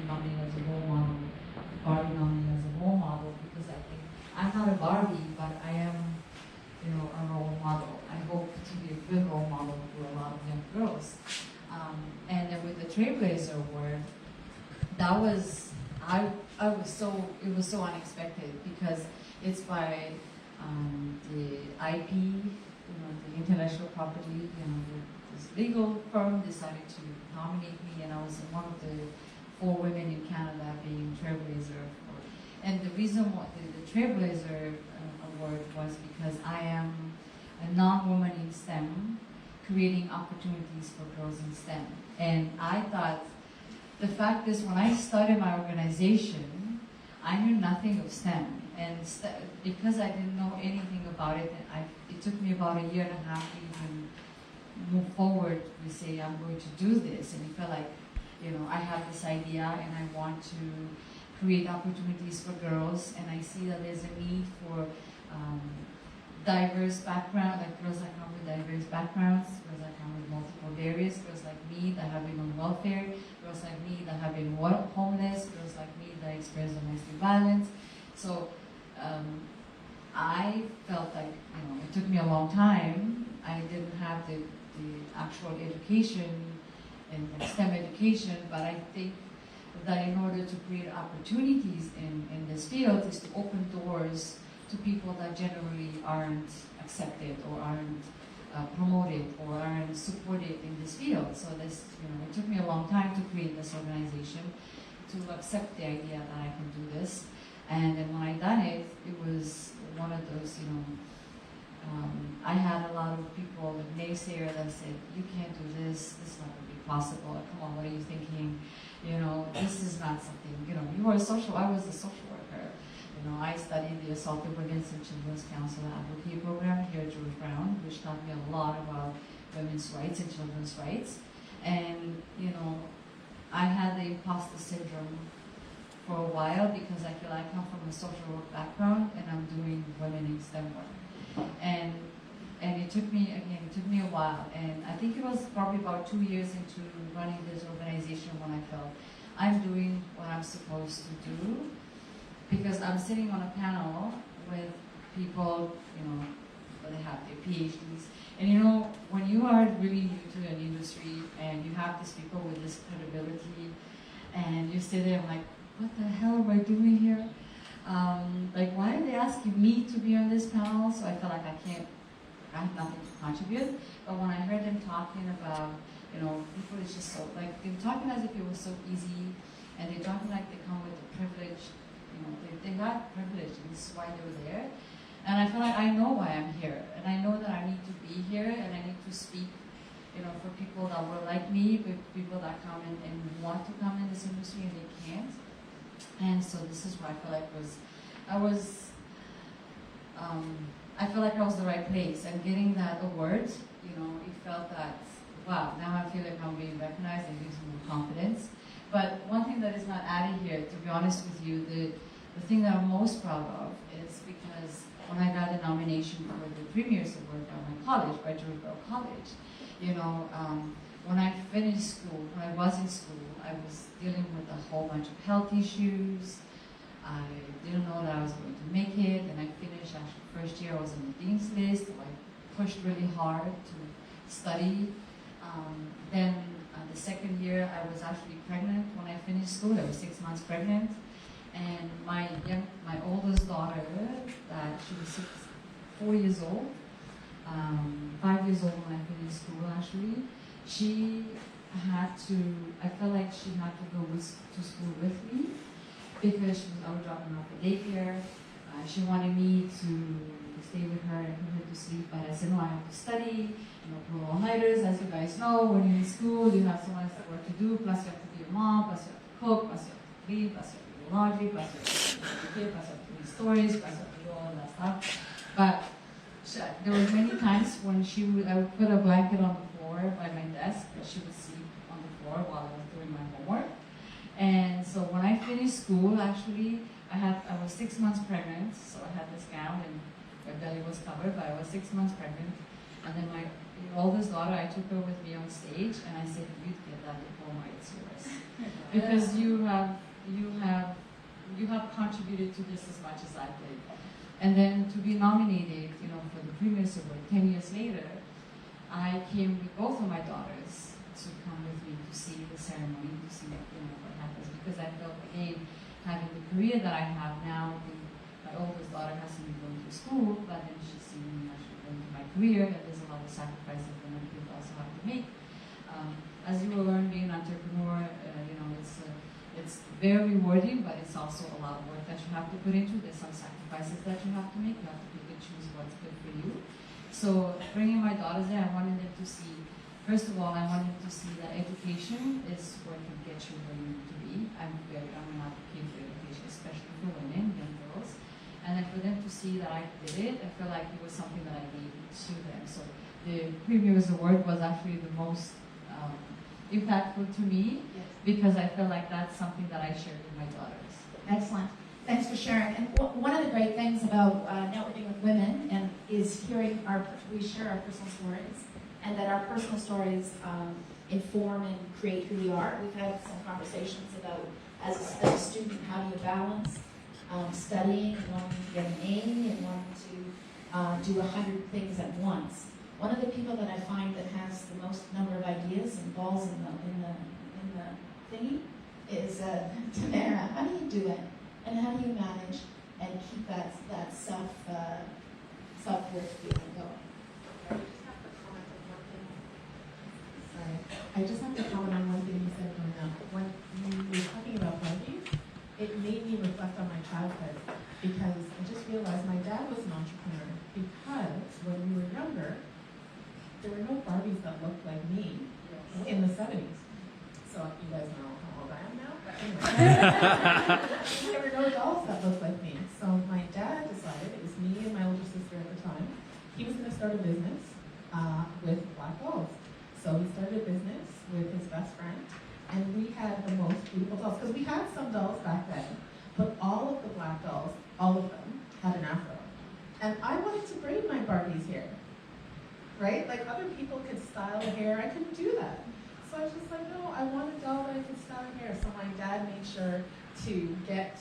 coming as a role model, Barbie coming as a role model, because I think I'm not a Barbie, but I am, a role model. I hope to be a good role model for a lot of young girls. And then with the Trailblazer Award, that was, it was so unexpected because it's by the IP, the intellectual property, this legal firm decided to nominate me, and I was one of the 4 women in Canada being Trailblazer. And the reason why the Trailblazer Award was because I am a non-woman in STEM, creating opportunities for girls in STEM. And I thought, the fact is, when I started my organization, I knew nothing of STEM. And because I didn't know anything about it, it took me about a year and a half to even move forward to say, I'm going to do this. And it felt like, I have this idea and I want to create opportunities for girls. And I see that there's a need for diverse background, like girls that come with diverse backgrounds, girls that come with multiple barriers, girls like me that have been on welfare, girls like me that have been homeless, girls like me that experience domestic violence. So I felt like, it took me a long time. I didn't have the actual education and STEM education, but I think that in order to create opportunities in this field is to open doors to people that generally aren't accepted or aren't promoted or aren't supported in this field. So this, it took me a long time to create this organization, to accept the idea that I can do this. And then when I done it, it was one of those, I had a lot of people, naysayers, that said, you can't do this is not going to be possible. Come on, what are you thinking? This is not something, you are a social, I was a social worker. I studied the Assaulted Women's and Children's Council Advocacy Program here at George Brown, which taught me a lot about women's rights and children's rights. And, I had the imposter syndrome for a while because I feel I come from a social work background and I'm doing women in STEM work. And it took me a while. And I think it was probably about 2 years into running this organization when I felt I'm doing what I'm supposed to do, because I'm sitting on a panel with people, they have their PhDs. And when you are really new to an industry and you have these people with this credibility and you sit there and like, what the hell am I doing here? Why are they asking me to be on this panel? So I felt like I have nothing to contribute. But when I heard them talking about, people is just so, they're talking as if it was so easy, and they're talking like they come with a privilege, they got privilege, and this is why they're there. And I feel like I know why I'm here, and I know that I need to be here, and I need to speak, for people that were like me, with people that come in and want to come in this industry and they can't. And so this is why I feel like I feel like I was the right place, and getting that award, it felt that, wow, now I feel like I'm being recognized and gives me more confidence. But one thing that is not added here, to be honest with you, the thing that I'm most proud of is because when I got a nomination for the Premier's Award by my college, by Georgetown College, when I finished school, when I was in school, I was dealing with a whole bunch of health issues. I didn't know that I was going to make it, and I finished, actually, first year I was on the dean's list, so I pushed really hard to study. Then the second year I was actually pregnant when I finished school. I was 6 months pregnant, and my oldest daughter, she was 4 years old, 5 years old when I finished school actually, I felt like she had to go to school with me because I was dropping off at daycare. She wanted me to stay with her and put her to sleep, but I said, no, I have to study, pull all-nighters. As you guys know, when you're in school, you have so much work to do, plus you have to be a mom, plus you have to cook, plus you have to clean, plus you have to do laundry, plus you have to do the kid, plus you have to read stories, plus you have to do all that stuff. But there were many times when I would put a blanket on the floor by my desk, and she would sleep on the floor while I was doing my homework. And so when I finished school, actually, I was 6 months pregnant, so I had this gown and my belly was covered, but I was 6 months pregnant. And then my oldest daughter, I took her with me on stage, and I said, "You get that diploma, it's yours," because you have contributed to this as much as I did. And then to be nominated, for the Premier's Award 10 years later, I came with both of my daughters to come with me to see the ceremony, to see what happens, because I felt, again, having the career that I have now, my oldest daughter hasn't been going to school, but then she's seen me actually going to my career, and there's a lot of sacrifices that my kids also have to make. As you will learn being an entrepreneur, it's very rewarding, but it's also a lot of work that you have to put into. There's some sacrifices that you have to make. You have to pick and choose what's good for you. So bringing my daughters there, I wanted them to see, first of all, I wanted them to see that education is what can get you where you need to be. I'm an advocate for education, especially for women, young girls. And then for them to see that I did it, I feel like it was something that I gave to them. So the Premier's Award was actually the most impactful to me, yes, because I feel like that's something that I shared with my daughters. Excellent. Thanks for sharing. And one of the great things about networking with women and is hearing we share our personal stories, and that our personal stories inform and create who we are. We've had some conversations about, as a student, how do you balance studying and wanting to get an A and wanting to do 100 things at once. One of the people that I find that has the most number of ideas and balls in the thingy is Tamara. How do you do it? And how do you manage and keep that self-worth feeling going? I just have to comment on one thing you said, Mona. When you were talking about Barbies, it made me reflect on my childhood, because I just realized my dad was an entrepreneur, because when we were younger, there were no Barbies that looked like me in the 70s. So you guys know how old I am now, but anyway. There were no dolls that looked like me. So my dad decided, it was me and my older sister at the time, he was going to start a business with black dolls. So he started a business with his best friend, and we had the most beautiful dolls, because we had some dolls back then, but all of the black dolls, all of them, had an afro. And I wanted to braid my Barbies hair, right? Like other people could style hair, I couldn't do that. So I was just like, no, I want a doll that I can style hair. So my dad made sure to get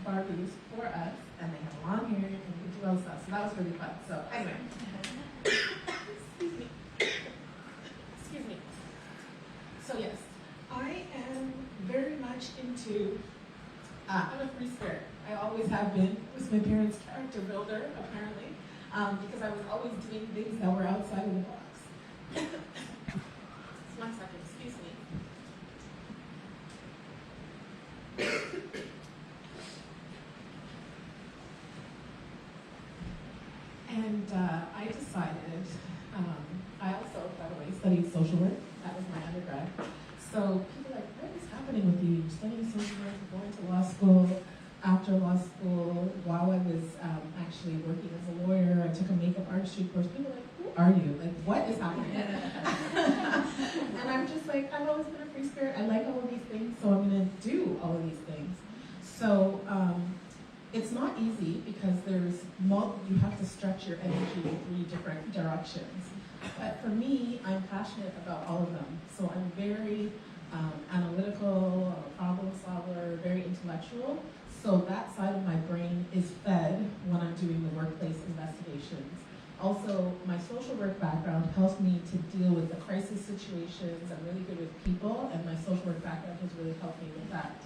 Barbies for us, and they had long hair, and we could do all this stuff. So that was really fun. So anyway. Excuse me. So yes, I am very much into, I'm a free spirit. I always have been. It was my parents' character builder, apparently, because I was always doing things that were outside of the box. Just 1 second, excuse me. And I decided, I also, by the way, studied social work. That was my undergrad. So people are like, what is happening with you? You're studying social work, you're going to law school. After law school, while I was actually working as a lawyer, I took a makeup artistry course. People were like, who are you? Like, what is happening? And I'm just like, I've always been a free spirit. I like all of these things, so I'm going to do all of these things. So it's not easy, because you have to stretch your energy in 3 different directions. But for me, I'm passionate about all of them. So I'm very analytical, I'm a problem solver, very intellectual. So that side of my brain is fed when I'm doing the workplace investigations. Also, my social work background helps me to deal with the crisis situations. I'm really good with people, and my social work background has really helped me with that.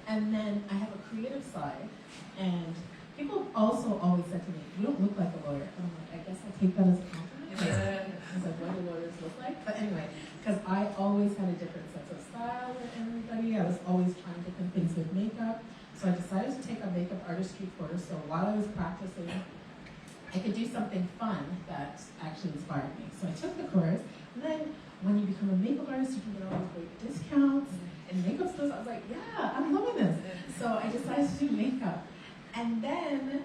And then I have a creative side, and people also always said to me, you don't look like a lawyer. And I'm like, I guess I'll take that as a compliment. I was like, what do lawyers look like? But anyway, because I always had a different sense of style than everybody. I was always trying different things with makeup. So I decided to take a makeup artistry course, so while I was practicing, I could do something fun that actually inspired me. So I took the course, and then when you become a makeup artist, you can get all these great discounts and makeup stores. I was like, yeah, I'm loving this. So I decided to do makeup. And then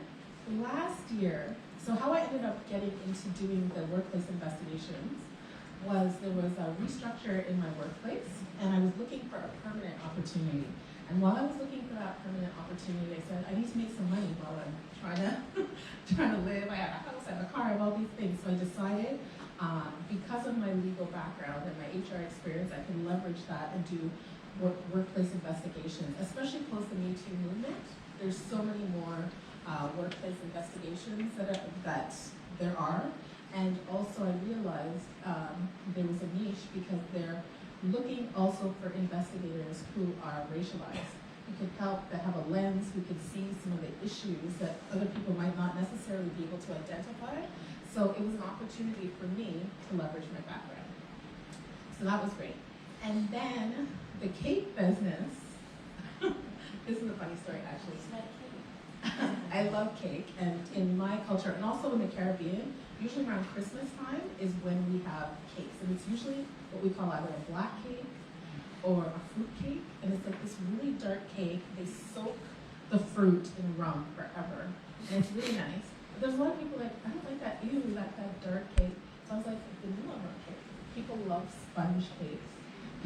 last year, so how I ended up getting into doing the workplace investigations was there was a restructure in my workplace, and I was looking for a permanent opportunity. And while I was looking for that permanent opportunity, I said, I need to make some money while I'm trying to live. I have a house, I have a car, I have all these things. So I decided Because of my legal background and my HR experience, I can leverage that and do workplace investigations, especially post the Me Too movement. There's so many more workplace investigations that there are. And also I realized there was a niche because they're looking also for investigators who are racialized, who could help, that have a lens, who could see some of the issues that other people might not necessarily be able to identify. So it was an opportunity for me to leverage my background. So that was great. And then the cake business, this is a funny story actually. I love cake, and in my culture, and also in the Caribbean, usually around Christmas time is when we have cakes. And it's usually what we call either a black cake or a fruit cake. And it's like this really dark cake. They soak the fruit in rum forever. And it's really nice. But there's a lot of people like, I don't like that, ew, that dark cake. Sounds like vanilla rum cake. People love sponge cakes,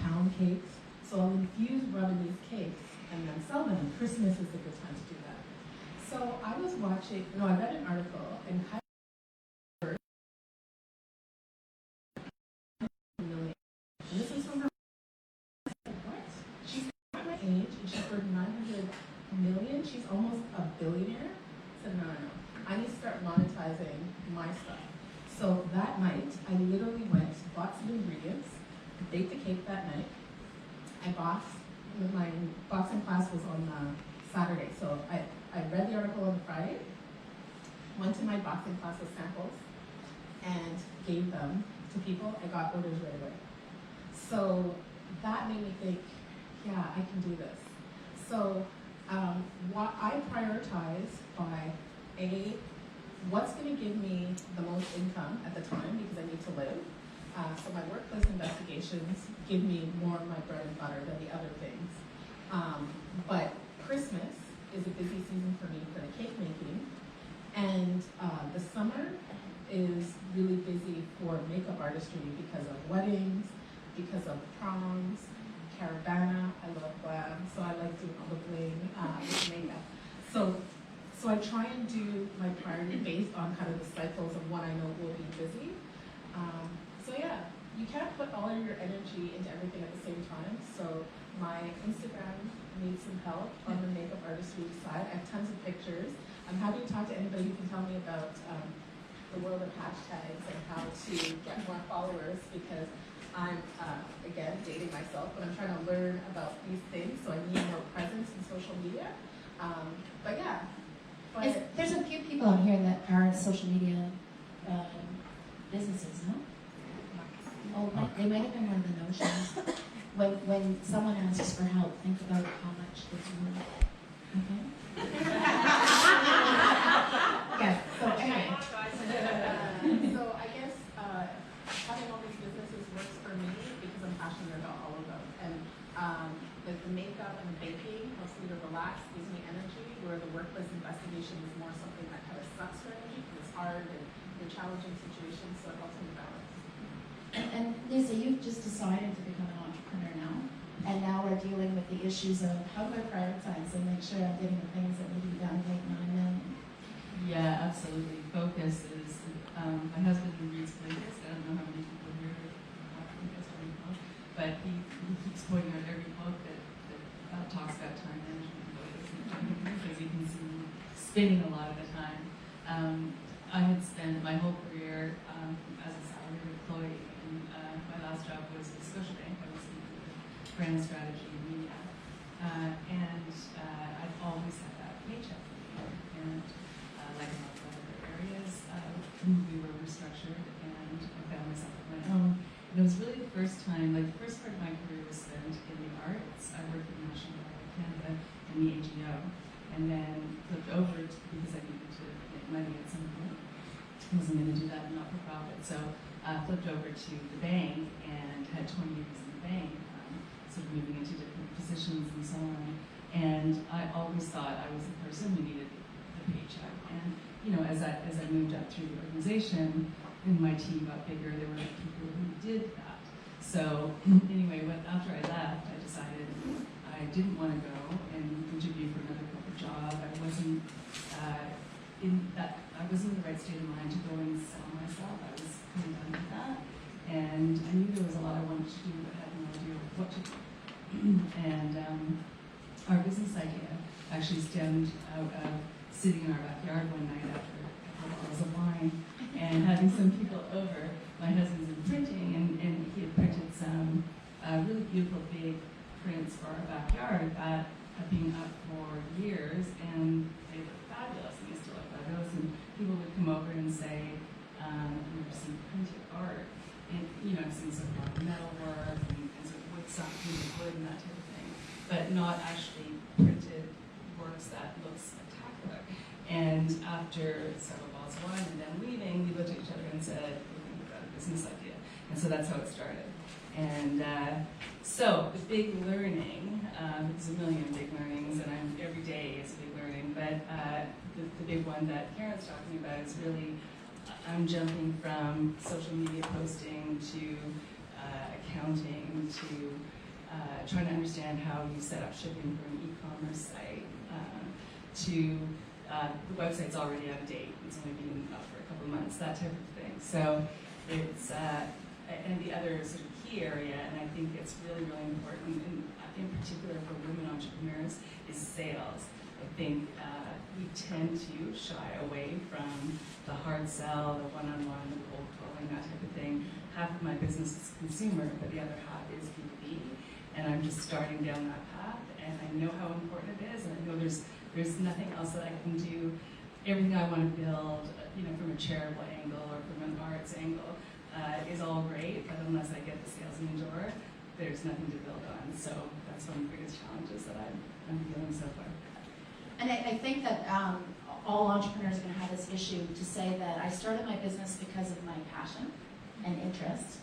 pound cakes. So I'll infuse rum in these cakes and then sell them. And Christmas is a good time to do that. So I was watching, I read an article and this is from her. What? She's at my age and she's worth 900 million. She's almost a billionaire. I said, no. I need to start monetizing my stuff. So that night, I literally went, bought some ingredients, baked the cake that night. I boxed. My boxing class was on Saturday, so I read the article on Friday, went to my boxing class with samples, and gave them to people. I got orders right away. So that made me think, yeah, I can do this. So what I prioritize by what's going to give me the most income at the time because I need to live. So my workplace investigations give me more of my bread and butter than the other things. But Christmas is a busy season for me for the cake making. And the summer is really busy for makeup artistry because of weddings, because of proms, caravana. I love glam, so I like doing all the bling with makeup. So I try and do my priority based on kind of the cycles of when I know will be busy. So yeah, you can't put all of your energy into everything at the same time. So my Instagram needs some help on the makeup artistry side. I have tons of pictures. I'm happy to talk to anybody who can tell me about the world of hashtags and how to get more followers because I'm, again, dating myself, but I'm trying to learn about these things, so I need more presence in social media. But yeah. There's a few people on here that are social media businesses, no? Oh, they might have been one of the notions. When someone asks for help, think about how much it's worth. Okay? Yes, so anyway. So I guess having all these businesses works for me because I'm passionate about all of them. And the makeup and the baking helps me to relax, gives me energy, where the workplace investigation is more something that kind of sucks for energy because it's hard and you're challenging situations, so it helps me balance. And Lisa, you've just decided to become an entrepreneur now, and now we're dealing with the issues of how do I prioritize and make sure I'm getting the things that need to be done right now and then. Yeah, absolutely. Focus is, my husband reads Blinkist. I don't know how many people here have Blinkist or any book, but he keeps pointing out every book that talks about time management and focus because he can see spinning a lot of the time. I had spent my whole career as a salaried employee, and my last job was with Scotiabank. I was in brand strategy and media, and I've always had that paycheck. And like a lot of other areas, we were restructured, and I found myself on my own. And it was really the first time, like the first part of my career was spent in the arts. I worked at National Gallery of Canada and the AGO, and then flipped over because I needed to make money at some point. I wasn't going to do that not-for-profit, so flipped over to the bank and had 20 years in the bank, sort of moving into different positions and so on. And I always thought I was the person who needed the paycheck. And as I moved up through the organization, and my team got bigger, there were people who did that. So anyway, after I left, I decided I didn't want to go and interview for another corporate job. I wasn't I was in the right state of mind to go and sell myself. I was kind of done with that. And I knew there was a lot I wanted to do, but had no idea what to do. And our business idea actually stemmed out of sitting in our backyard one night after a couple of bottles of wine and having some people over. My husband's in printing, and he had printed some really beautiful big prints for our backyard that have been up for years, and they look fabulous, and they still look fabulous. And people would come over and say, I've never seen printed art. And, I've seen some metal work and sort of wood and that type of thing, but not actually printed works that look spectacular. And after several bottles of wine and then leaving, we looked at each other and said, we've got a business idea. And so that's how it started. And so the big learning, there's a million big learnings, and every day is a big learning, but the big one that Karen's talking about is really, I'm jumping from social media posting to accounting to trying to understand how you set up shipping for an e-commerce site to the website's already out of date. It's only been up for a couple of months, that type of thing. So it's, and the other sort of key area, and I think it's really, really important, in particular for women entrepreneurs, is sales. I think we tend to shy away from the hard sell, the one-on-one, the cold calling, that type of thing. Half of my business is consumer, but the other half is B2B. And I'm just starting down that path, and I know how important it is, and I know there's nothing else that I can do. Everything I want to build, from a charitable angle or from an arts angle, is all great, but unless I get the sales in the door, there's nothing to build on. So that's one of the biggest challenges that I'm dealing so far. And I think that all entrepreneurs are going to have this issue to say that I started my business because of my passion and interest.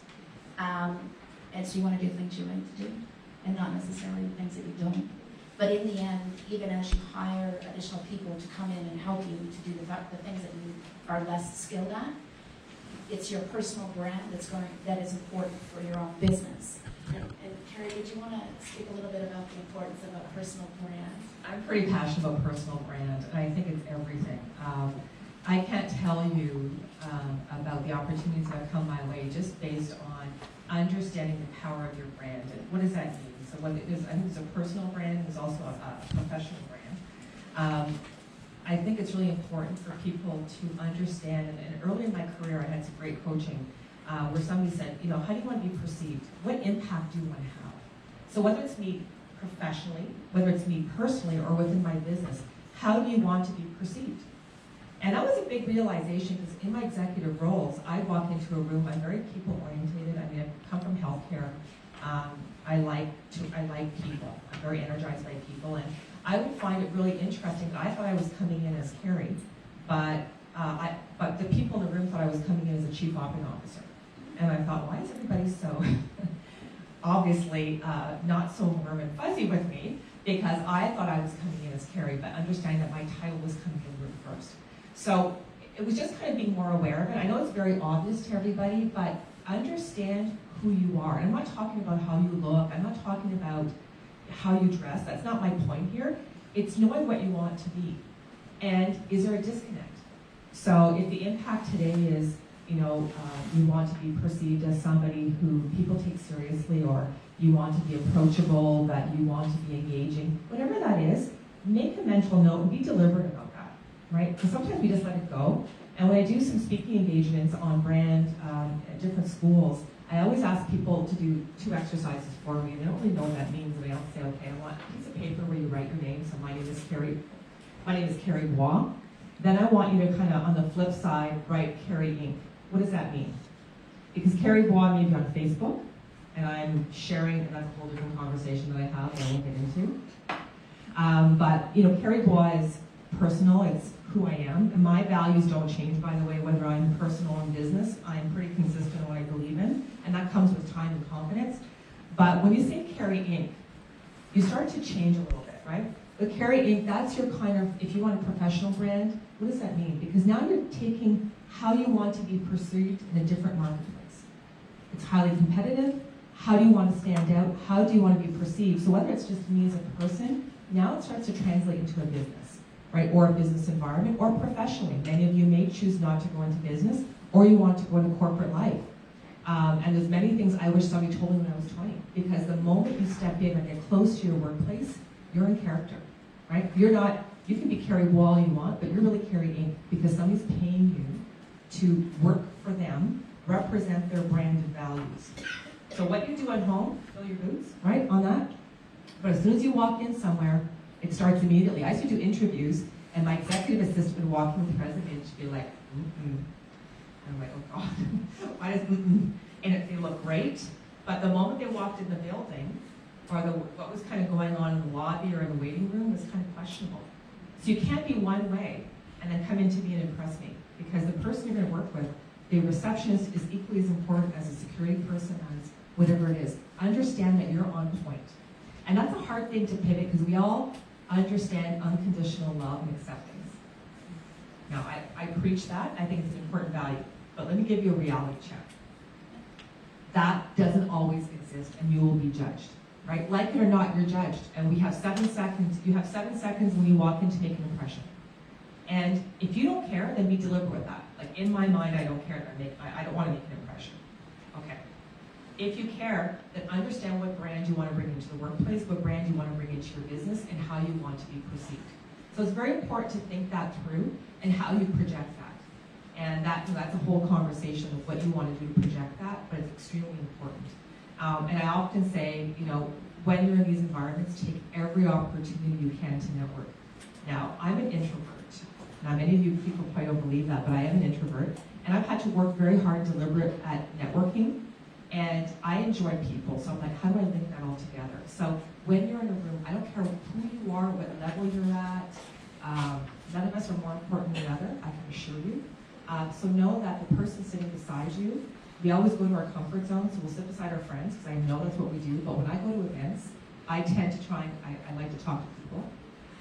And so you want to do things you like to do and not necessarily things that you don't. But in the end, even as you hire additional people to come in and help you to do the things that you are less skilled at, it's your personal brand that is important for your own business. And Carrie, did you want to speak a little bit about the importance of a personal brand? I'm pretty passionate about personal brand, and I think it's everything. I can't tell you about the opportunities that have come my way just based on understanding the power of your brand. And what does that mean? So I think there's a personal brand, there's also a professional brand. I think it's really important for people to understand, and early in my career I had some great coaching where somebody said, how do you want to be perceived? What impact do you want to have? So whether it's me professionally, whether it's me personally, or within my business, how do you want to be perceived? And that was a big realization, because in my executive roles, I'd walk into a room, I'm very people-orientated. I mean, I come from healthcare. I like people. I'm very energized by people, and I would find it really interesting that I thought I was coming in as Carrie, but the people in the room thought I was coming in as a chief operating officer. And I thought, why is everybody so obviously not so warm and fuzzy with me? Because I thought I was coming in as Carrie, but understanding that my title was coming in room first. So it was just kind of being more aware of it. I know it's very obvious to everybody, but understand who you are. And I'm not talking about how you look. I'm not talking about how you dress. That's not my point here. It's knowing what you want to be. And is there a disconnect? So if the impact today is, you want to be perceived as somebody who people take seriously, or you want to be approachable, that you want to be engaging, whatever that is, make a mental note and be deliberate about that, right? Because sometimes we just let it go. And when I do some speaking engagements on brand at different schools, I always ask people to do 2 exercises for me, and they don't really know what that means, and they don't say, okay, I want a piece of paper where you write your name. So my name is Carrie Bois. Then I want you to kind of, on the flip side, write Carrie Inc. What does that mean? Because Carrie Bois may be on Facebook, and I'm sharing, and that's a whole different conversation that I have that I won't get into. But Carrie Bois is personal, it's who I am. And my values don't change, by the way, whether I'm personal or in business. I'm pretty consistent in what I believe in, and that comes with time and confidence. But when you say Carrie Inc., you start to change a little bit, right? But Carrie Inc., that's your kind of, if you want a professional brand, what does that mean? Because now you're taking how you want to be perceived in a different marketplace. It's highly competitive. How do you want to stand out? How do you want to be perceived? So whether it's just me as a person, now it starts to translate into a business, right? Or a business environment, or professionally. Many of you may choose not to go into business, or you want to go into corporate life. And there's many things I wish somebody told me when I was 20, because the moment you step in and get close to your workplace, you're in character, right? You're not, you can be Carrie Wall all you want, but you're really Carrie Inc. because somebody's paying you to work for them, represent their brand and values. So what you do at home, fill your boots, right, on that. But as soon as you walk in somewhere, it starts immediately. I used to do interviews, and my executive assistant would walk in with the president, and she'd be like, mm-mm. And I'm like, oh God, why does mm-mm? And they look great, but the moment they walked in the building, or what was kind of going on in the lobby or in the waiting room was kind of questionable. So you can't be one way and then come in to me and impress me, because the person you're going to work with, the receptionist, is equally as important as a security person, as whatever it is. Understand that you're on point. And that's a hard thing to pivot, because we all understand unconditional love and acceptance. Now, I preach that. I think it's an important value. But let me give you a reality check. That doesn't always exist, and you will be judged, right? Like it or not, you're judged. And we have 7 seconds. You have 7 seconds when you walk in to make an impression. And if you don't care, then be deliberate with that. Like, in my mind, I don't care that I don't want to make an impression. Okay. If you care, then understand what brand you want to bring into the workplace, what brand you want to bring into your business, and how you want to be perceived. So it's very important to think that through and how you project that. And that's a whole conversation of what you want to do to project that, but it's extremely important. And I often say, you know, when you're in these environments, take every opportunity you can to network. Now, I'm an introvert. Now, many of you people probably don't believe that, but I am an introvert. And I've had to work very hard and deliberate at networking. And I enjoy people, so I'm like, how do I link that all together? So when you're in a room, I don't care who you are, what level you're at. None of us are more important than the other, I can assure you. So know that the person sitting beside you, we always go to our comfort zone, so we'll sit beside our friends, because I know that's what we do. But when I go to events, I tend to try and, I like to talk to people.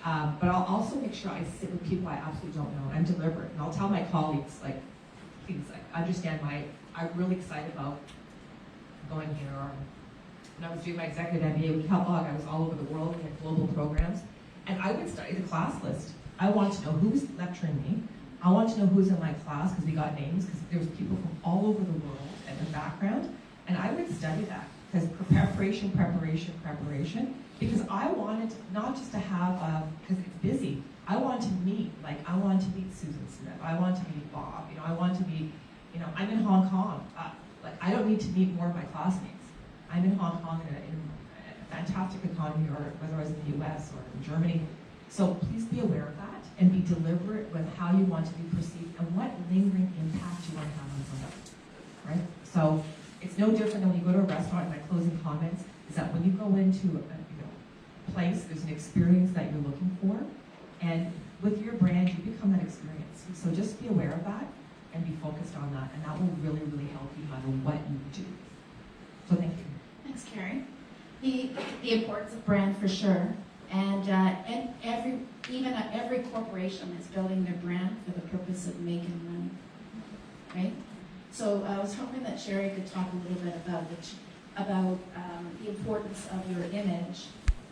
But I'll also make sure I sit with people I absolutely don't know. I'm deliberate, and I'll tell my colleagues, like, please, like, understand I'm really excited about going here. Or when I was doing my executive MBA with Kellogg, I was all over the world. We had global programs, and I would study the class list. I wanted to know who was lecturing me. I wanted to know who was in my class, because we got names, because there was people from all over the world and their background, and I would study that, because preparation, because I wanted not just to have, because it's busy, I wanted to meet, like, I wanted to meet Susan Smith, I wanted to meet Bob, I want to meet, I'm in Hong Kong, like, I don't need to meet more of my classmates. I'm in Hong Kong in a fantastic economy, or whether I was in the US or in Germany. So please be aware of that and be deliberate with how you want to be perceived and what lingering impact you want to have on somebody, right? So it's no different than when you go to a restaurant. My closing comments is that when you go into a place, there's an experience that you're looking for, and with your brand, you become that experience. So just be aware of that and be focused on that, and that will really, really help you no matter what you do. So thank you. Thanks, Carrie. The importance of brand, for sure. And every corporation is building their brand for the purpose of making money, right? So I was hoping that Sherry could talk a little bit about the importance of your image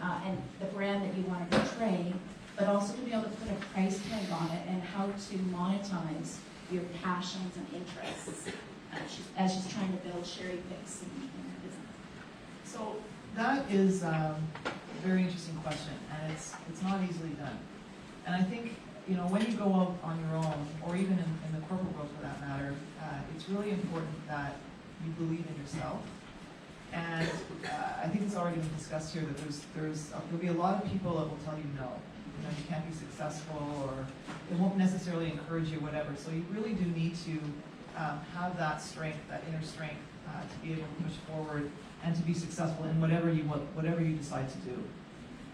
and the brand that you want to portray, but also to be able to put a price tag on it and how to monetize your passions and interests as she's trying to build Sherry Picks in her business. So that is a very interesting question, and it's not easily done. And I think, when you go out on your own, or even in the corporate world for that matter, it's really important that you believe in yourself. And I think it's already been discussed here that there'll be a lot of people that will tell you no. You can't be successful, or they won't necessarily encourage you, whatever. So you really do need to have that strength, that inner strength, to be able to push forward and to be successful in whatever you decide to do.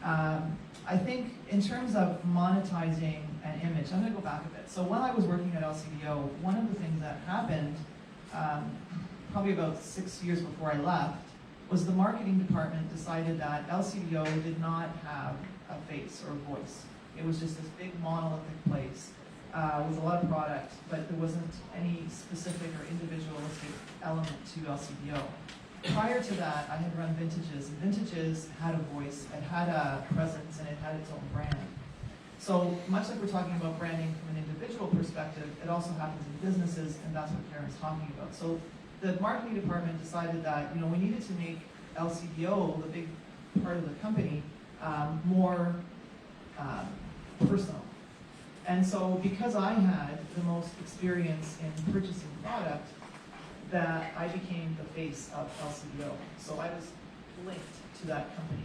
I think in terms of monetizing an image, I'm going to go back a bit. So when I was working at LCBO, one of the things that happened, probably about 6 years before I left, was the marketing department decided that LCBO did not have a face or a voice. It was just this big monolithic place with a lot of product, but there wasn't any specific or individualistic element to LCBO. Prior to that, I had run Vintages, and Vintages had a voice, it had a presence, and it had its own brand. So much like we're talking about branding from an individual perspective, it also happens in businesses, and that's what Karen's talking about. So the marketing department decided that, you know, we needed to make LCBO, the big part of the company, more personal. And so because I had the most experience in purchasing product, that I became the face of LCBO. So I was linked to that company.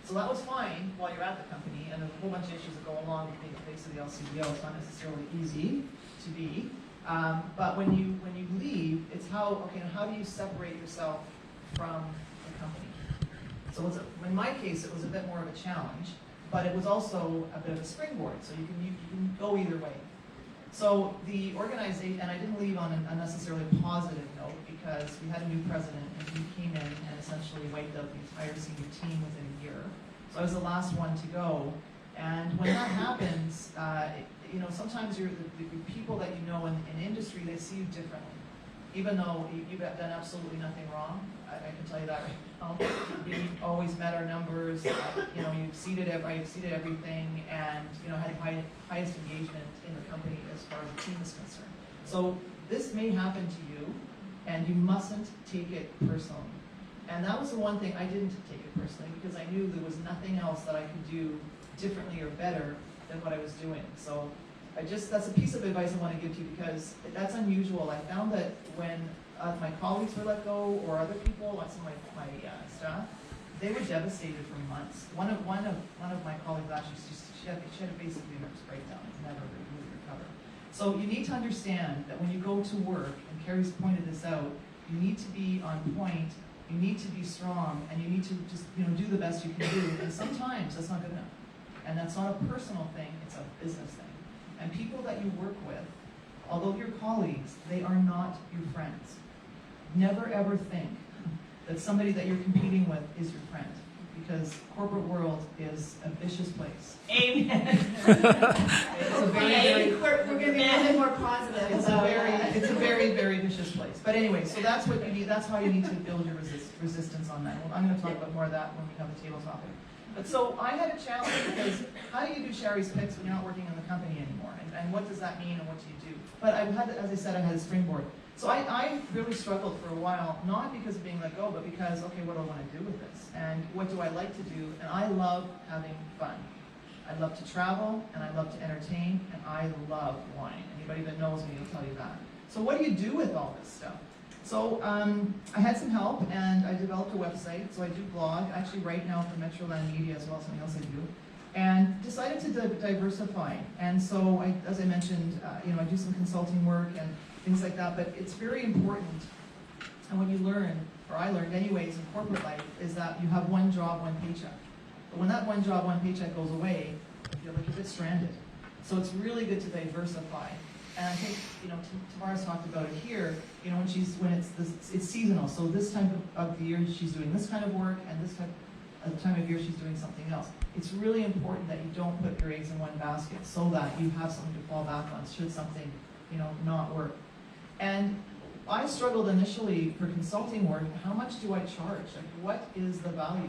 So that was fine while you're at the company, and there's a whole bunch of issues that go along with being the face of the LCBO. It's not necessarily easy to be, but when you leave, it's how do you separate yourself from the company? So in my case, it was a bit more of a challenge, but it was also a bit of a springboard. So you can go either way. So the organization, and I didn't leave on a necessarily positive note, because we had a new president, and he came in and essentially wiped out the entire senior team within a year. So I was the last one to go. And when that happens, you know, sometimes the people that you know in industry, they see you differently. Even though you've done absolutely nothing wrong, I can tell you that right now. You've always met our numbers, you know, you've exceeded everything, and, you know, had the highest engagement in the company as far as the team is concerned. So this may happen to you, and you mustn't take it personally. And that was the one thing I didn't take it personally, because I knew there was nothing else that I could do differently or better than what I was doing. So that's a piece of advice I want to give to you, because that's unusual. I found that when my colleagues were let go, or other people, like some of my staff, they were devastated for months. One of my colleagues actually, she had basically a nervous breakdown and never really recovered. So you need to understand that when you go to work, and Carrie's pointed this out, you need to be on point, you need to be strong, and you need to just, you know, do the best you can do. And sometimes that's not good enough. And that's not a personal thing, it's a business thing. And people that you work with, although you're colleagues, they are not your friends. Never ever think that somebody that you're competing with is your friend, because corporate world is a vicious place. Amen. It's a very, we're going to be a little bit more positive. it's a very, very vicious place. But anyway, so that's what you need. That's how you need to build your resistance on that. Well, I'm going to talk about more of that when we have the table topic. But so I had a challenge, because how do you do Sherry's picks when you're not working in the company anymore? And what does that mean, and what do you do? But I had, as I said, I had a springboard. So I really struggled for a while, not because of being let go, but because, okay, what do I want to do with this? And what do I like to do? And I love having fun. I love to travel, and I love to entertain, and I love wine. Anybody that knows me will tell you that. So what do you do with all this stuff? So I had some help, and I developed a website. So I do blog, actually right now for Metroland Media as well, something else I do. And decided to diversify. And so, as I mentioned, you know, I do some consulting work and things like that, but it's very important. And when you learn, or I learned anyways in corporate life, is that you have one job, one paycheck. But when that one job, one paycheck goes away, you feel like you're a bit stranded. So it's really good to diversify. And I think, you know, Tamara's talked about it here, you know, when it's seasonal. So this time of the year she's doing this kind of work, and this time of year she's doing something else. It's really important that you don't put your eggs in one basket, so that you have something to fall back on should something, you know, not work. And I struggled initially for consulting work. How much do I charge? Like, what is the value?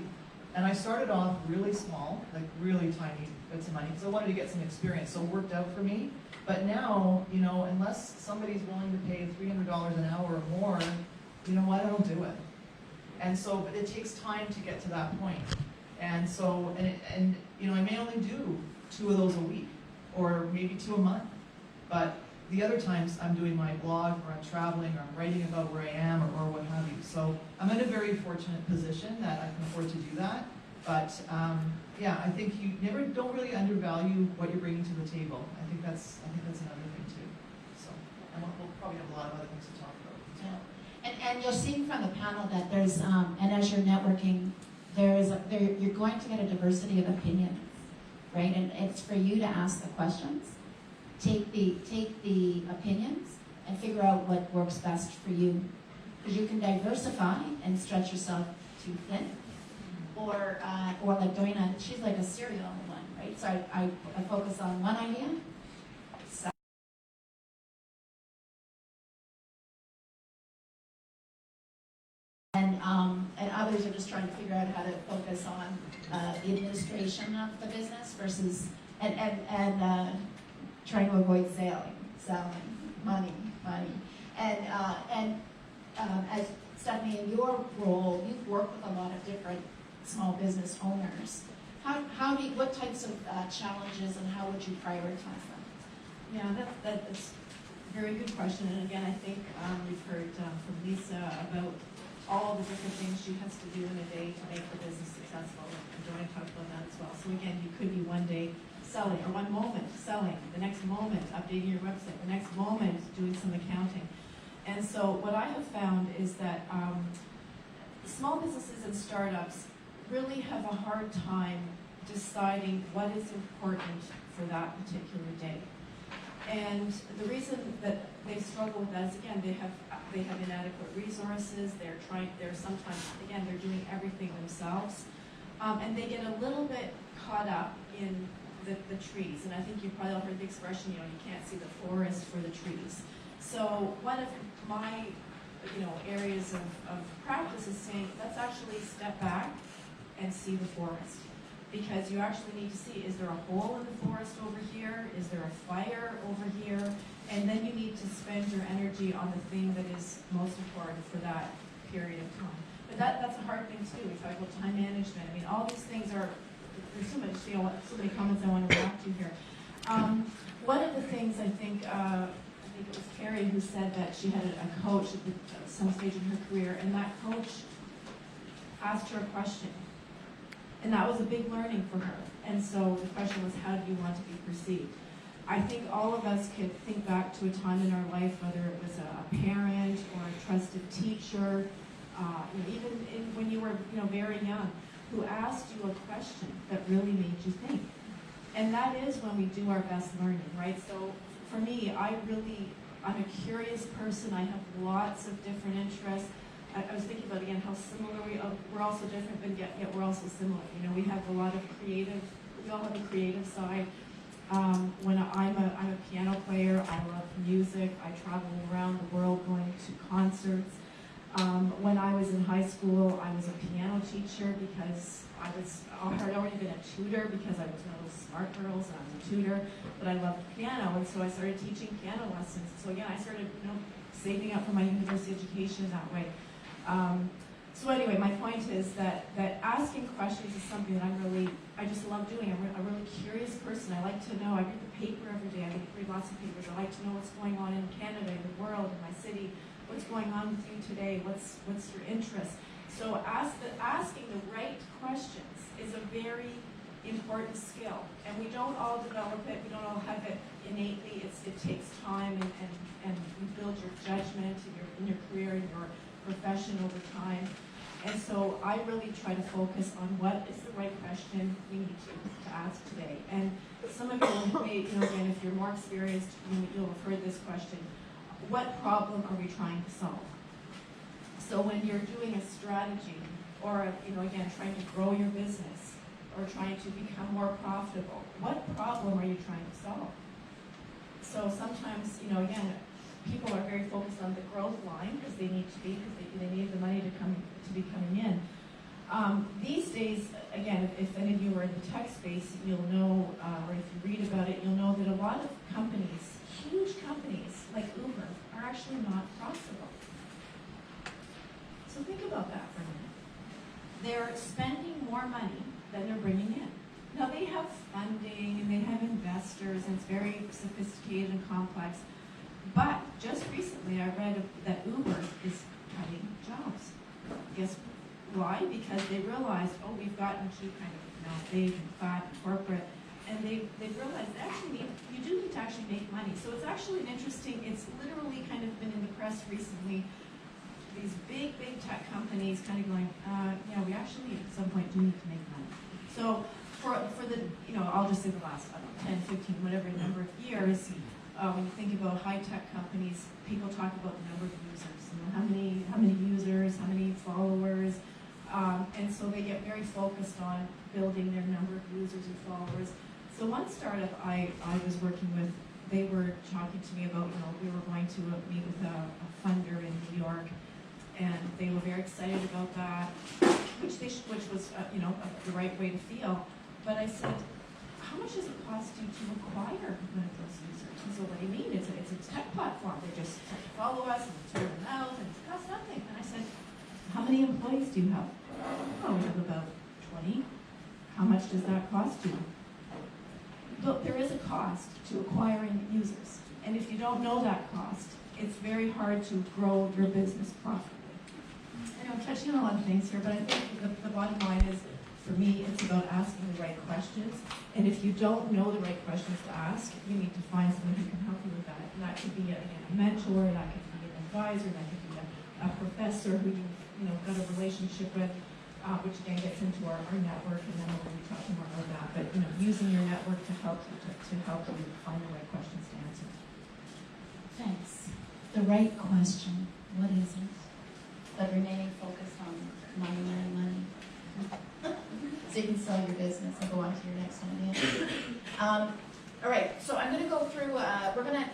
And I started off really small, like really tiny bits of money, because I wanted to get some experience. So it worked out for me. But now, you know, unless somebody's willing to pay $300 an hour or more, you know what, I don't do it. And so, but it takes time to get to that point. And so, and you know, I may only do 2 of those a week, or maybe 2 a month. But the other times I'm doing my blog, or I'm traveling, or I'm writing about where I am, or what have you. So I'm in a very fortunate position that I can afford to do that. But yeah, I think you don't really undervalue what you're bringing to the table. I think that's another thing too. So, and we'll probably have a lot of other things to talk about. Yeah. And you'll see from the panel that there's, and as you're networking, you're going to get a diversity of opinions, right? And it's for you to ask the questions, take the opinions, and figure out what works best for you. Because you can diversify and stretch yourself too thin. Or like Doina, she's like a serial one, right? So I focus on one idea. And others are just trying to figure out how to focus on the administration of the business versus and trying to avoid selling, money. And as Stephanie, in your role, you've worked with a lot of different small business owners. What types of challenges and how would you prioritize them? Yeah, that's a very good question. And again, I think we've heard from Lisa about all the different things she has to do in a day to make her business successful. And Joanne talked about that as well. So again, you could be one day selling, or one moment selling, the next moment updating your website, the next moment doing some accounting. And so what I have found is that small businesses and startups really have a hard time deciding what is important for that particular day. And the reason that they struggle with that is, again, they have inadequate resources. They're sometimes, again, they're doing everything themselves, and they get a little bit caught up in the trees. And I think you've probably all heard the expression, you can't see the forest for the trees. So one of my, areas of practice is saying, let's actually step back and see the forest. Because you actually need to see, is there a hole in the forest over here? Is there a fire over here? And then you need to spend your energy on the thing that is most important for that period of time. But that's a hard thing to do. We talk about time management. I mean, all these things are, there's so much, so many comments I want to react to here. One of the things I think it was Carrie who said that she had a coach at some stage in her career, and that coach asked her a question. And that was a big learning for her. And so the question was, how do you want to be perceived? I think all of us could think back to a time in our life, whether it was a parent or a trusted teacher, even when you were very young, who asked you a question that really made you think. And that is when we do our best learning, right? So for me, I'm a curious person. I have lots of different interests. I was thinking about, again, how similar we're also different, but yet we're also similar. We have a lot of we all have a creative side. When I'm a piano player, I love music. I travel around the world going to concerts. When I was in high school, I was a piano teacher because I'd already been a tutor because I was one of those smart girls and I was a tutor, but I loved piano, and so I started teaching piano lessons. So again, I started saving up for my university education that way. So anyway, my point is that asking questions is something that I just love doing. I'm a really curious person. I like to know. I read the paper every day. I read lots of papers. I like to know what's going on in Canada, in the world, in my city. What's going on with you today? What's your interest? So asking the right questions is a very important skill, and we don't all develop it. We don't all have it innately. It takes time, and you build your judgment in your career, in your profession over time. And so I really try to focus on what is the right question we need to ask today. And some of you may, again, if you're more experienced, you'll have heard this question: what problem are we trying to solve? So when you're doing a strategy, or again, trying to grow your business, or trying to become more profitable, what problem are you trying to solve? So sometimes, again, people are very focused on the growth line because they need to be, because they need the money to be coming in. These days, again, if any of you are in the tech space, you'll know, or if you read about it, you'll know that a lot of companies, huge companies like Uber, are actually not profitable. So think about that for a minute. They're spending more money than they're bringing in. Now they have funding and they have investors, and it's very sophisticated and complex. But just recently I read that Uber is cutting jobs. Guess why? Because they realized, we've gotten too kind of big and fat and corporate, and they realized you do need to actually make money. So it's actually it's literally kind of been in the press recently, these big tech companies kind of going, we actually at some point do need to make money. So for the, I'll just say the last, 10, 15, whatever number of years, when you think about high-tech companies, people talk about the number of users. How many users, how many followers, and so they get very focused on building their number of users and followers. So one startup I was working with, they were talking to me about, we were going to meet with a funder in New York, and they were very excited about that, which was the right way to feel. But I said, how much much does it cost you to acquire one of those users? And so, what do you mean? It's a tech platform. They just start to follow us and it's word of mouth and it costs nothing. And I said, how many employees do you have? Oh, we have about 20. How much does that cost you? Look, there is a cost to acquiring users. And if you don't know that cost, it's very hard to grow your business profitably. I know I'm touching on a lot of things here, but I think the bottom line is, for me, it's about asking the right questions. And if you don't know the right questions to ask, you need to find someone who can help you with that. And that could be, again, a mentor, that could be an advisor, that could be a professor who you've got a relationship with, which again gets into our network, and then we're going to be talking more about that. But using your network to help you find the right questions to answer. Thanks. The right question. What is it? But remaining focused on money. So you can sell your business and go on to your next idea. All right. So I'm going to go through. We're going to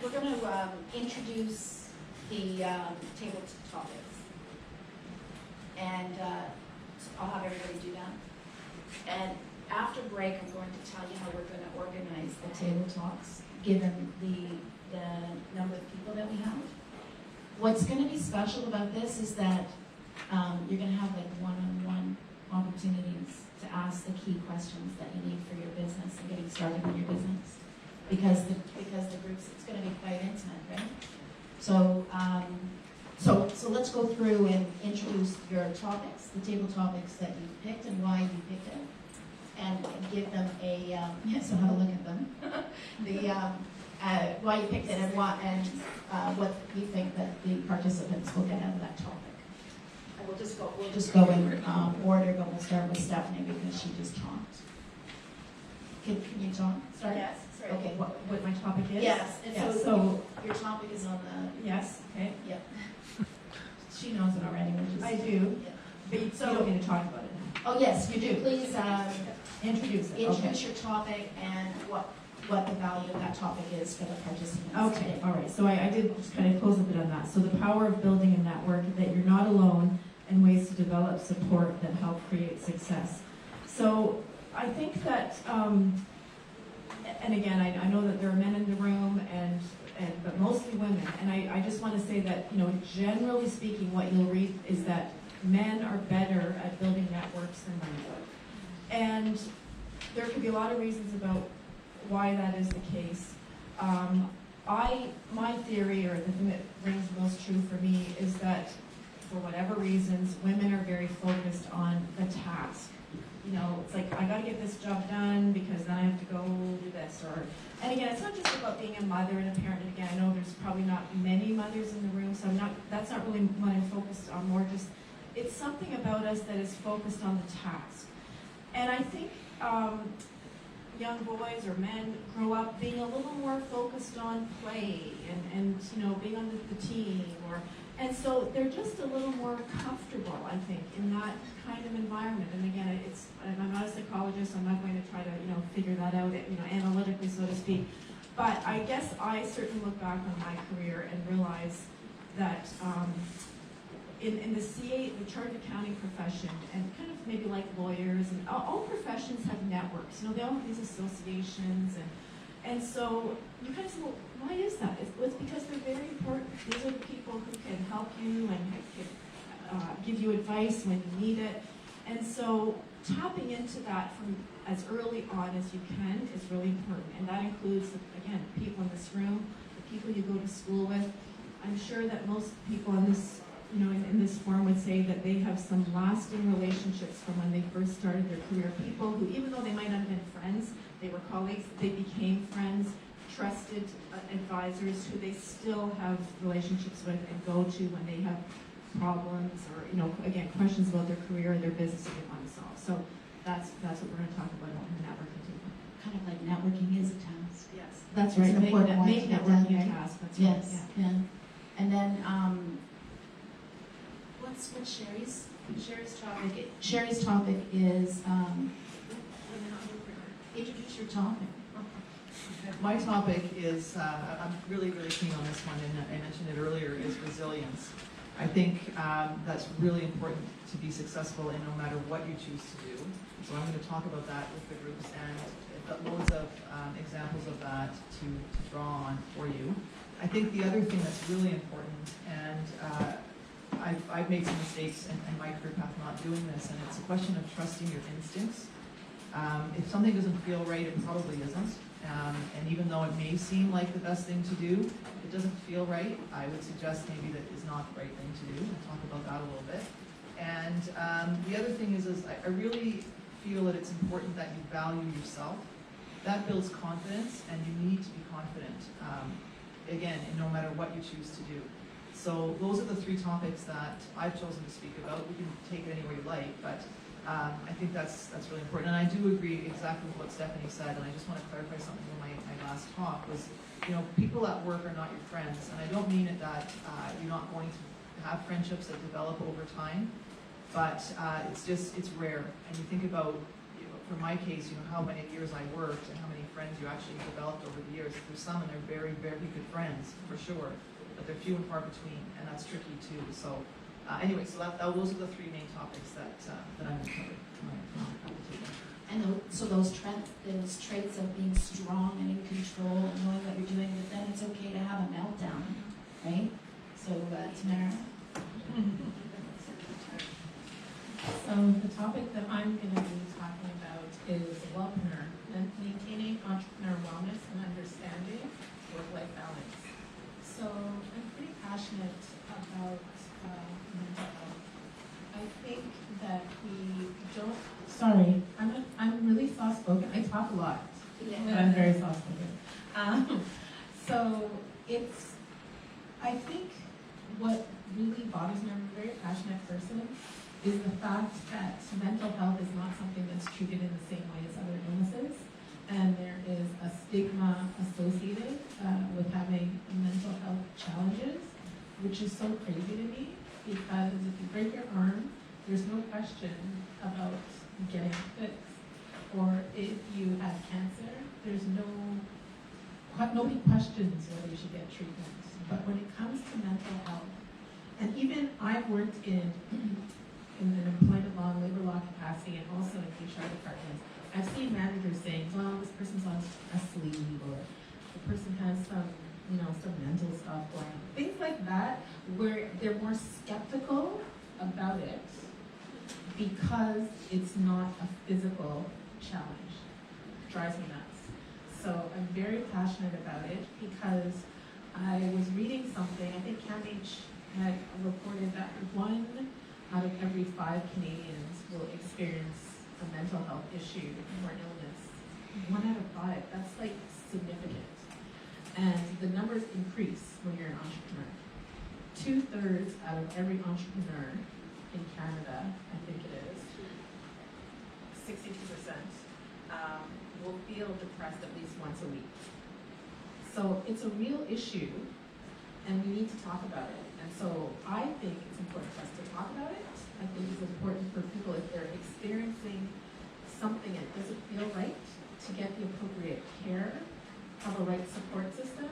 introduce the table topics, and I'll have everybody do that. And after break, I'm going to tell you how we're going to organize the table talks, given the number of people that we have. What's going to be special about this is that you're going to have like one-on-one opportunities to ask the key questions that you need for your business and getting started in your business, because the groups, it's going to be quite intimate, right? So so let's go through and introduce your topics, the table topics that you picked and why you picked it, and give them a so have a look at them. Why you picked it and what you think that the participants will get out of that topic. And we'll just go in order, but we'll start with Stephanie because she just talked. Can you talk? Start? Yes. Sorry. Okay. What my topic is? Yes. And Yes. so your topic is on the. Yes. Okay. Yep. She knows it already. I do. Yeah. But you don't need to talk about it now. Oh yes, you do. Please Introduce it. introduce your topic and what the value of that topic is for the participants. Okay, all right. So I did just kind of close a bit on that. So the power of building a network, that you're not alone, and ways to develop support that help create success. So I think that, and again, I know that there are men in the room, but mostly women. And I just want to say that, generally speaking, what you'll read is that men are better at building networks than women. And there could be a lot of reasons about why that is the case. My theory, or the thing that rings most true for me, is that for whatever reasons, women are very focused on the task. It's like, I got to get this job done because then I have to go do this. And again, it's not just about being a mother and a parent. And again, I know there's probably not many mothers in the room, so that's not really what I'm focused on. More just, it's something about us that is focused on the task. And I think young boys or men grow up being a little more focused on play and being on the team, and so they're just a little more comfortable, I think, in that kind of environment. And again, I'm not a psychologist, so I'm not going to try to figure that out analytically, so to speak. But I guess I certainly look back on my career and realize that in the CA, the chartered accounting profession, and kind of maybe like lawyers, and all professions have networks. They all have these associations, and so you kind of say, well, why is that? It's because they're very important. These are the people who can help you and can give you advice when you need it. And so tapping into that from as early on as you can is really important. And that includes, again, people in this room, the people you go to school with. I'm sure that most people in this in this forum would say that they have some lasting relationships from when they first started their career. People who, even though they might not have been friends, they were colleagues, they became friends, trusted advisors who they still have relationships with and go to when they have problems or, again, questions about their career or their business that they want to solve. So that's what we're going to talk about in the networking too. Kind of like networking is a task. Yes, that's right. It's an important one Make to get networking done, a right? task. That's Yes. right. Yeah. Yeah. And then what's Sherry's topic? Sherry's topic is introduce your topic. My topic is, I'm really, really keen on this one, and I mentioned it earlier, is resilience. I think that's really important to be successful in no matter what you choose to do. So I'm going to talk about that with the groups, and loads of examples of that to draw on for you. I think the other thing that's really important, and I've made some mistakes in my career path not doing this, and it's a question of trusting your instincts. If something doesn't feel right, it probably isn't. And even though it may seem like the best thing to do, if it doesn't feel right, I would suggest maybe that is not the right thing to do. We'll talk about that a little bit. And the other thing is I really feel that it's important that you value yourself. That builds confidence, and you need to be confident, again, in no matter what you choose to do. So those are the three topics that I've chosen to speak about. We can take it any way you like, but I think that's really important. And I do agree exactly with what Stephanie said, and I just want to clarify something from my last talk was, people at work are not your friends. And I don't mean it that you're not going to have friendships that develop over time, but it's rare. And you think about, for my case, how many years I worked and how many friends you actually developed over the years. There's some, and they're very, very good friends, for sure, but they're few and far between, and that's tricky too. So anyway, so those are the three main topics that I'm going to cover. And so those traits of being strong and in control and knowing what you're doing, but then it's okay to have a meltdown, right? So, Tamara? So the topic that I'm going to be talking about is wellpreneur, and maintaining entrepreneur wellness and understanding work-life balance. So I'm pretty passionate about mental health. I think that we don't. Sorry, I'm really soft-spoken. I talk a lot, but I'm very soft-spoken. So I think what really bothers me, I'm a very passionate person, is the fact that mental health is not something that's treated in the same way as other illnesses. And there is a stigma associated with having mental health challenges, which is so crazy to me, because if you break your arm, there's no question about getting fixed. Or if you have cancer, there's nobody questions whether you should get treatment. But when it comes to mental health, and even I've worked in an employment law and labor law capacity, and also in HR departments, I've seen managers saying, well, this person's on a sleeve, or the person has some mental stuff going on. Things like that, where they're more skeptical about it because it's not a physical challenge. It drives me nuts. So I'm very passionate about it because I was reading something, I think CAMH had reported that 1 out of every 5 Canadians will experience a mental health issue or illness. 1 out of 5, that's like significant. And the numbers increase when you're an entrepreneur. 2/3 out of every entrepreneur in Canada, I think it is, 62%, will feel depressed at least once a week. So it's a real issue, and we need to talk about it. And so I think it's important for us to talk about it. I think it's important for people, if they're experiencing something and it doesn't feel right, to get the appropriate care, have a right support system.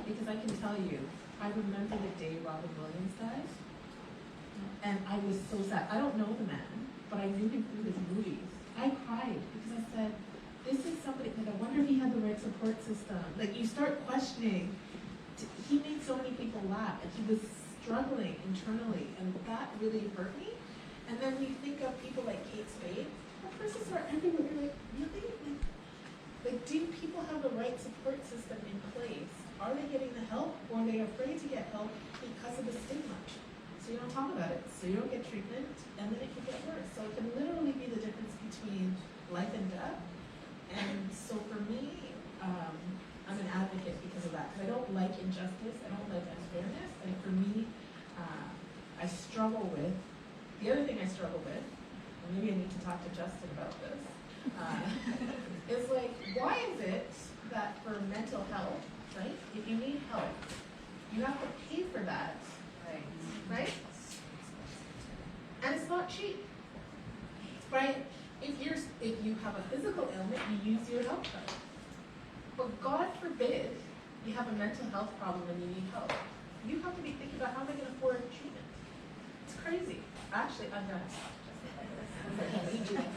Because I can tell you, I remember the day Robin Williams died, and I was so sad. I don't know the man, but I knew him through his movies. I cried because I said, this is somebody, like, I wonder if he had the right support system. Like, you start questioning. He made so many people laugh, and he was struggling internally, and that really hurt me. And then we think of people like Kate Spade. Her persons are everywhere. You're like, really? Like, do people have the right support system in place? Are they getting the help, or are they afraid to get help because of the stigma? So you don't talk about it, so you don't get treatment, and then it can get worse. So it can literally be the difference between life and death. And so for me, I'm an advocate because of that. I don't like injustice. I don't like unfairness. And for me, I struggle with, the other thing I struggle with, and maybe I need to talk to Justin about this, is like, why is it that for mental health, right, if you need help, you have to pay for that, right? And it's not cheap, right? If you have a physical ailment, you use your health card. But God forbid you have a mental health problem and you need help. You have to be thinking about how am I going to afford treatment. It's crazy. Actually, I'm going to stop. We do it.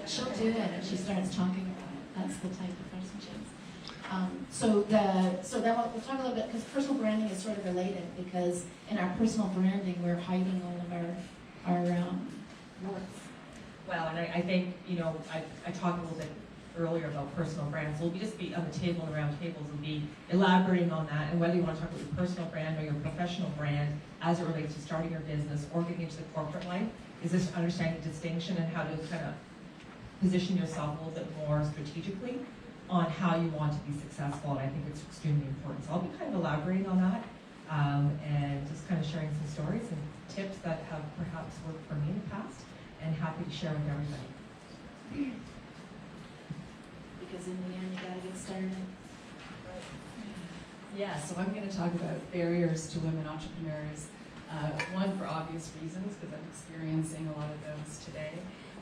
She'll do it if she starts talking about it. That's the type of person she is. So then we'll talk a little bit, because personal branding is sort of related, because in our personal branding, we're hiding all of our worth. Well, and I think, I talked a little bit earlier about personal brands. We'll just be on the table and around tables and be elaborating on that, and whether you want to talk about your personal brand or your professional brand as it relates to starting your business or getting into the corporate life, is this understanding the distinction and how to kind of position yourself a little bit more strategically on how you want to be successful, and I think it's extremely important. So I'll be kind of elaborating on that and just kind of sharing some stories and tips that have perhaps worked for me in the past, and happy to share with everybody. Because in the end, you gotta get started. Yeah, so I'm going to talk about barriers to women entrepreneurs. One, for obvious reasons, because I'm experiencing a lot of those today.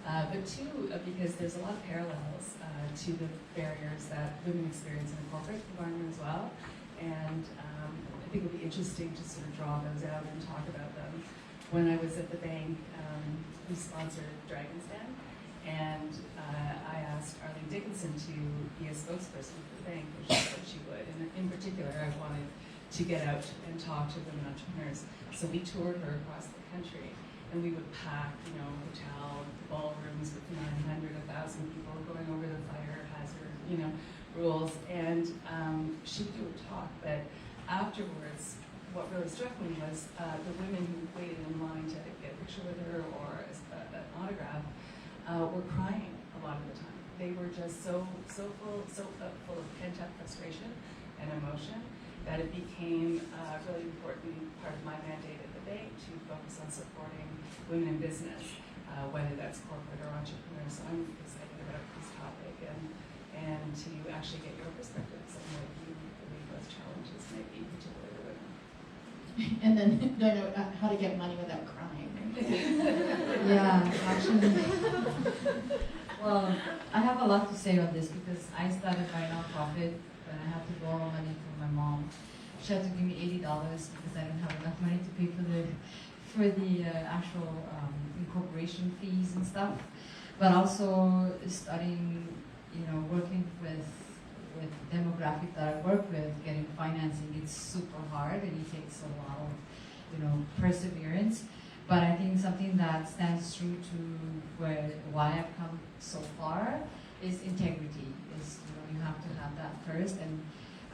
But two, because there's a lot of parallels to the barriers that women experience in the corporate environment as well. And I think it'll be interesting to sort of draw those out and talk about them. When I was at the bank, we sponsored Dragon's Den, and I asked Arlene Dickinson to be a spokesperson for the bank, which she said she would. And in particular, I wanted to get out and talk to women entrepreneurs. So we toured her across the country, and we would pack, hotel ballrooms with 900, 1,000 people going over the fire hazard, rules. And she would do a talk, but afterwards, what really struck me was the women who waited in line to get a picture with her or an autograph were crying a lot of the time. They were just so full of pent-up frustration and emotion that it became a really important part of my mandate at the bank to focus on supporting women in business, whether that's corporate or entrepreneurs. So I'm excited about this topic and to actually get your perspectives on what you believe those challenges may be, particularly to women. And then know how to get money without crying. Yeah, actually. Well, I have a lot to say on this because I started my nonprofit when I had to borrow money from my mom. She had to give me $80 because I didn't have enough money to pay for the actual incorporation fees and stuff. But also studying, working with the demographic that I work with, getting financing, it's super hard and it takes a lot of, perseverance. But I think something that stands true to why I've come so far is integrity. You have to have that first. And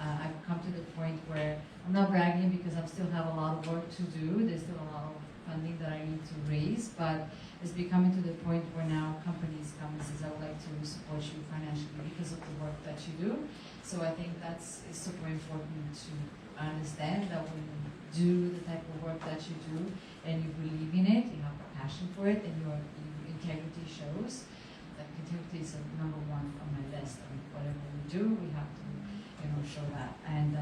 I've come to the point where I'm not bragging because I still have a lot of work to do. There's still a lot of funding that I need to raise, but it's becoming to the point where now companies come and says, I would like to support you financially because of the work that you do. So I think it's super important to understand that when you do the type of work that you do and you believe in it, you have a passion for it, and your integrity shows. Like integrity is number one on my list. I mean, whatever we do, we have to, show that. And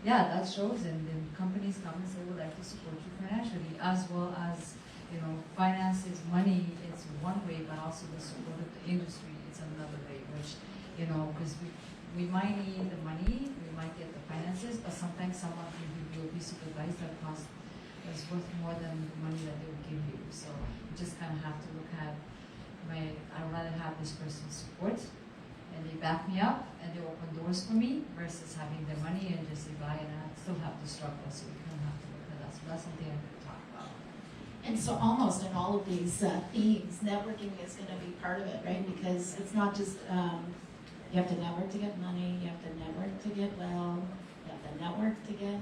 that shows. And then companies come and say, we'd like to support you financially, as well as, finances, money. It's one way, but also the support of the industry. It's another way, which, because we might need the money, we might get the finances, but sometimes someone can give you a piece of advice that is worth more than the money that they would give you. So you just kind of have to look at I'd rather have this person's support and they back me up and they open doors for me versus having their money and just say bye, and I still have to struggle. So we kind of have to look at that. So that's something I'm going to talk about. And so almost in all of these themes, networking is going to be part of it, right? Because it's not just, you have to network to get money, you have to network to get well, you have to network to get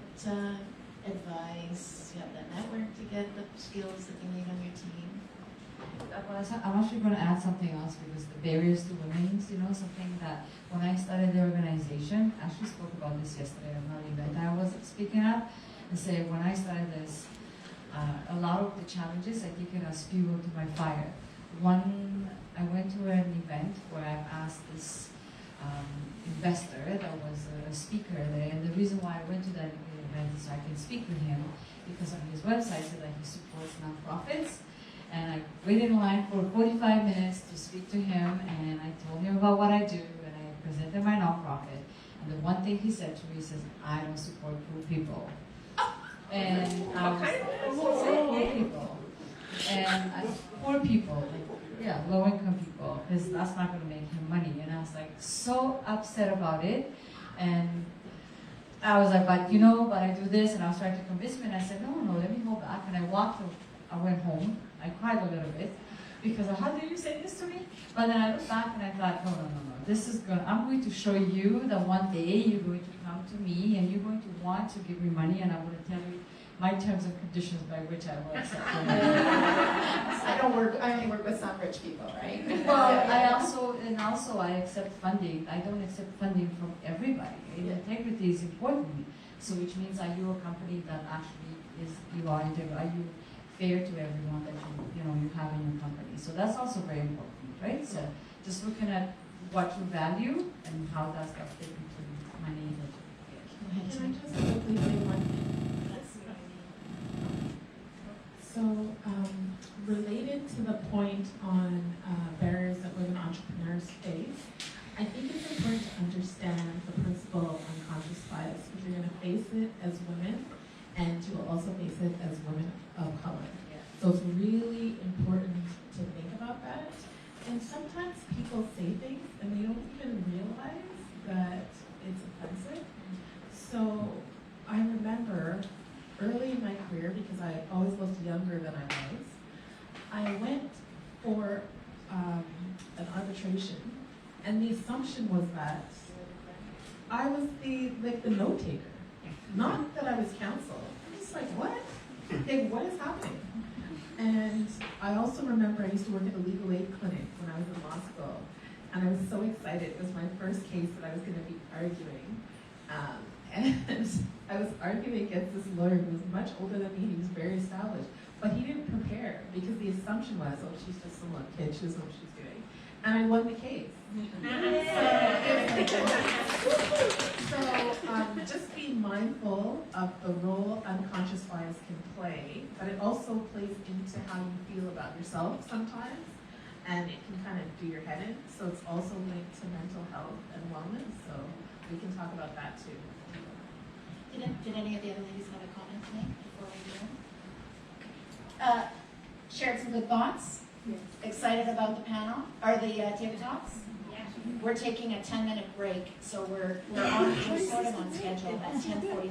advice, you have to network to get the skills that you need on your team. I'm actually going to add something else because the barriers to women, something that when I started the organization, I actually spoke about this yesterday at an event I was speaking at, and say when I started this, a lot of the challenges, I think it has fuel to my fire. One, I went to an event where I asked this investor that was a speaker there, and the reason why I went to that event is so I can speak with him because on his website said that he supports nonprofits. And I waited in line for 45 minutes to speak to him, and I told him about what I do, and I presented my nonprofit. And the one thing he said to me, he says, I don't support poor people. And I was poor people. And poor people, like yeah, low income people, because that's not going to make him money. And I was like so upset about it. And I was like, but but I do this, and I was trying to convince me, and I said, no, let me go back. And I went home. I cried a little bit because how did you say this to me? But then I looked back and I thought, no. I'm going to show you that one day you're going to come to me and you're going to want to give me money, and I'm going to tell you my terms and conditions by which I will accept your money. I only work with some rich people, right? Well, I accept funding. I don't accept funding from everybody. Integrity is important. So which means, are you a company that actually are integral? Are you fair to everyone that you have in your company? So that's also very important, right? So just looking at what you value and how does that fit into money that you get. Can I just quickly say one thing? So, related to the point on barriers that women entrepreneurs face, I think it's important to understand the principle of unconscious bias, because you're going to face it as women, and you will also face it as women of color. So it's really important to think about that. And sometimes people say things and they don't even realize that it's offensive. So I remember early in my career, because I always looked younger than I went for an arbitration, and the assumption was that I was the note taker, not that I was counsel. I'm just like, what? Hey, what is happening? And I also remember I used to work at a legal aid clinic when I was in law school, and I was so excited. It was my first case that I was going to be arguing. And I was arguing against this lawyer who was much older than me. He was very established, but he didn't prepare, because the assumption was, oh, she's just some little kid, she doesn't know what she's doing. And I won the case. So just be mindful of the role unconscious bias can play, but it also plays into how you feel about yourself sometimes, and it can kind of do your head in. So it's also linked to mental health and wellness, so we can talk about that too. Did any of the other ladies have a comment to make before we go? Shared some good thoughts? Yes. Excited about the panel, or the table talks? Yeah. We're taking a 10-minute break, so we're sort of on schedule at 10:40.